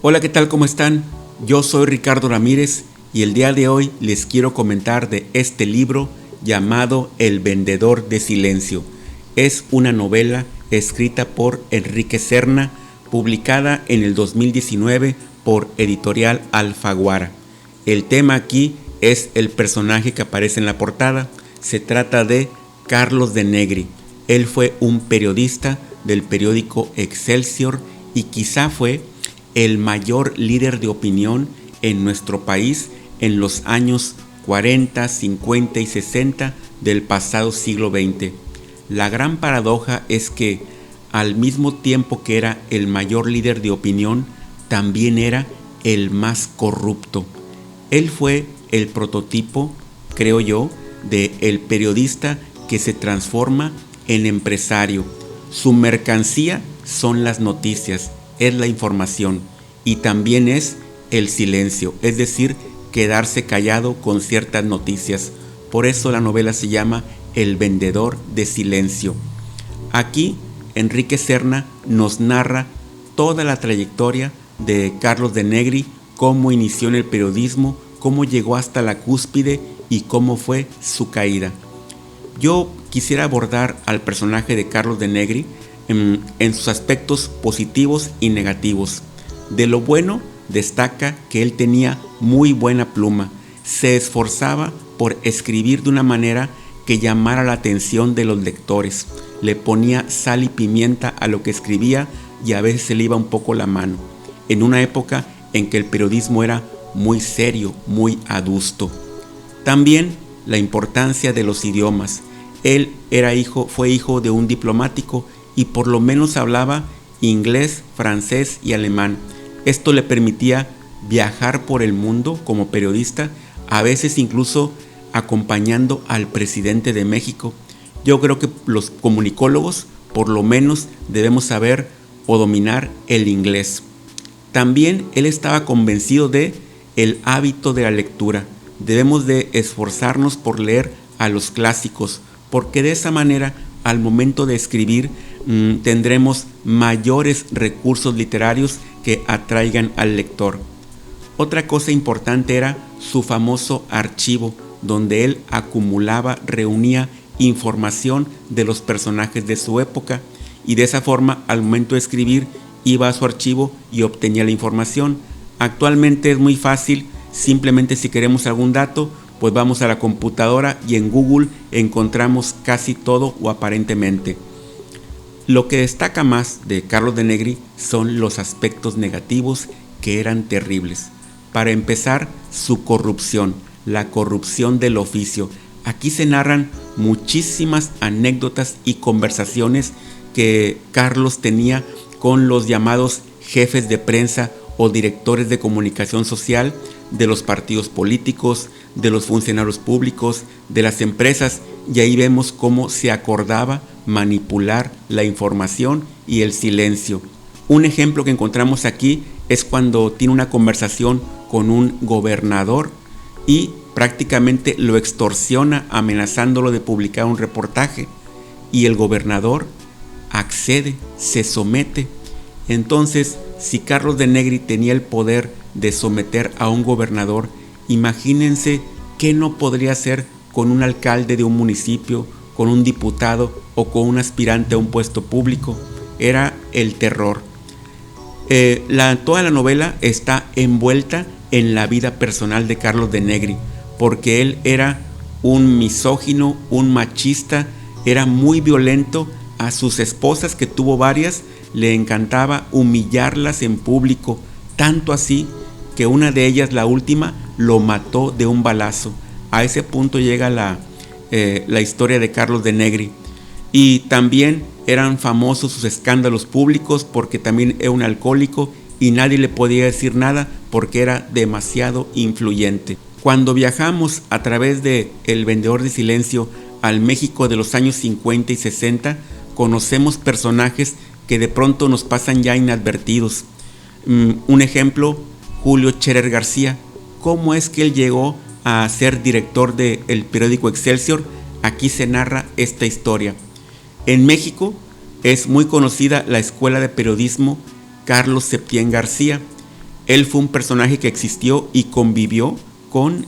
Hola, ¿qué tal? ¿Cómo están? Yo soy Ricardo Ramírez y el día de hoy les quiero comentar de este libro llamado El vendedor de silencio. Es una novela escrita por Enrique Serna, publicada en el 2019 por Editorial Alfaguara. El tema aquí es el personaje que aparece en la portada. Se trata de Carlos de Negri. Él fue un periodista del periódico Excelsior y quizá fue el mayor líder de opinión en nuestro país en los años 40, 50 y 60 del pasado siglo XX. La gran paradoja es que al mismo tiempo que era el mayor líder de opinión, también era el más corrupto. Él fue el prototipo, creo yo, de el periodista que se transforma en empresario. Su mercancía son las noticias, es la información, y también es el silencio, es decir, quedarse callado con ciertas noticias. Por eso la novela se llama El vendedor de silencio. Aquí Enrique Serna nos narra toda la trayectoria de Carlos de Negri, cómo inició en el periodismo, cómo llegó hasta la cúspide y cómo fue su caída. Yo quisiera abordar al personaje de Carlos de Negri en sus aspectos positivos y negativos. De lo bueno, destaca que él tenía muy buena pluma. Se esforzaba por escribir de una manera que llamara la atención de los lectores. Le ponía sal y pimienta a lo que escribía y a veces se le iba un poco la mano. En una época en que el periodismo era muy serio, muy adusto. También la importancia de los idiomas. Él fue hijo de un diplomático y por lo menos hablaba inglés, francés y alemán. Esto le permitía viajar por el mundo como periodista, a veces incluso acompañando al presidente de México. Yo creo que los comunicólogos por lo menos debemos saber o dominar el inglés. También él estaba convencido de el hábito de la lectura. Debemos de esforzarnos por leer a los clásicos, porque de esa manera al momento de escribir tendremos mayores recursos literarios que atraigan al lector. Otra cosa importante era su famoso archivo, donde él acumulaba, reunía información de los personajes de su época y de esa forma al momento de escribir iba a su archivo y obtenía la información. Actualmente es muy fácil, simplemente si queremos algún dato, pues vamos a la computadora y en Google encontramos casi todo o aparentemente. Lo que destaca más de Carlos de Negri son los aspectos negativos que eran terribles. Para empezar, su corrupción, la corrupción del oficio. Aquí se narran muchísimas anécdotas y conversaciones que Carlos tenía con los llamados jefes de prensa o directores de comunicación social de los partidos políticos, de los funcionarios públicos, de las empresas, y ahí vemos cómo se acordaba manipular la información y el silencio. Un ejemplo que encontramos aquí es cuando tiene una conversación con un gobernador y prácticamente lo extorsiona amenazándolo de publicar un reportaje y el gobernador accede, se somete. Entonces, si Carlos de Negri tenía el poder de someter a un gobernador, imagínense qué no podría hacer con un alcalde de un municipio, con un diputado o con un aspirante a un puesto público. Era el terror. Toda la novela está envuelta en la vida personal de Carlos de Negri, porque él era un misógino, un machista, era muy violento a sus esposas, que tuvo varias, le encantaba humillarlas en público, tanto así que una de ellas, la última, lo mató de un balazo. A ese punto llega la historia de Carlos de Negri. Y también eran famosos sus escándalos públicos porque también era un alcohólico y nadie le podía decir nada porque era demasiado influyente. Cuando viajamos a través de El vendedor de silencio al México de los años 50 y 60, conocemos personajes que de pronto nos pasan ya inadvertidos. Un ejemplo, Julio Scherer García. ¿Cómo es que él llegó a ser director del periódico Excelsior? Aquí se narra esta historia. En México es muy conocida la Escuela de Periodismo Carlos Septién García. Él fue un personaje que existió y convivió con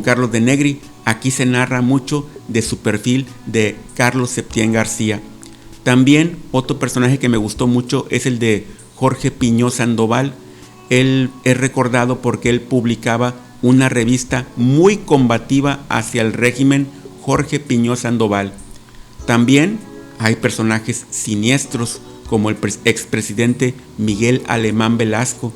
Carlos de Negri. Aquí se narra mucho de su perfil de Carlos Septién García. También otro personaje que me gustó mucho es el de Jorge Piñó Sandoval. Él es recordado porque él publicaba una revista muy combativa hacia el régimen, Jorge Piñó Sandoval. También hay personajes siniestros como el expresidente Miguel Alemán Velasco.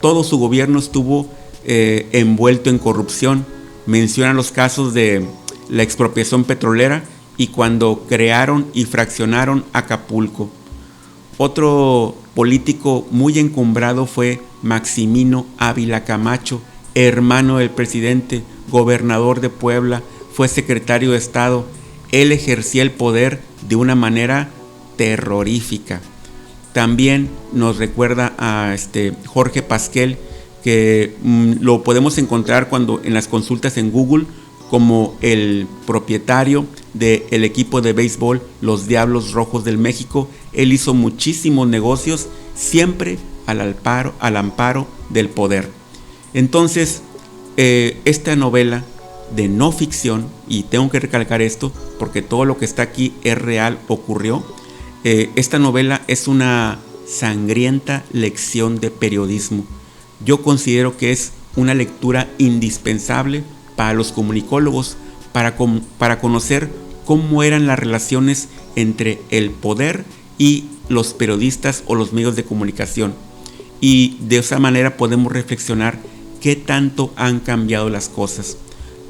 Todo su gobierno estuvo envuelto en corrupción. Menciona los casos de la expropiación petrolera y cuando crearon y fraccionaron Acapulco. Otro político muy encumbrado fue Maximino Ávila Camacho, hermano del presidente, gobernador de Puebla, fue secretario de Estado. Él ejercía el poder de una manera terrorífica. También nos recuerda a Jorge Pasquel, que lo podemos encontrar en las consultas en Google como el propietario del equipo de béisbol Los Diablos Rojos del México. Él hizo muchísimos negocios, siempre al amparo del poder. Entonces, esta novela de no ficción, y tengo que recalcar esto porque todo lo que está aquí es real, ocurrió. Esta novela es una sangrienta lección de periodismo. Yo considero que es una lectura indispensable para los comunicólogos, para conocer cómo eran las relaciones entre el poder y los periodistas o los medios de comunicación. Y de esa manera podemos reflexionar qué tanto han cambiado las cosas.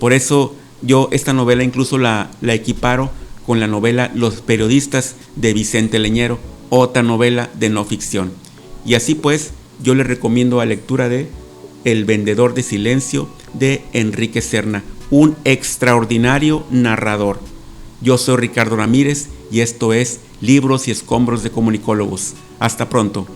Por eso yo esta novela incluso la equiparo con la novela Los Periodistas de Vicente Leñero, otra novela de no ficción. Y así pues, yo les recomiendo la lectura de El Vendedor de Silencio de Enrique Serna, un extraordinario narrador. Yo soy Ricardo Ramírez y esto es Libros y Escombros de Comunicólogos. Hasta pronto.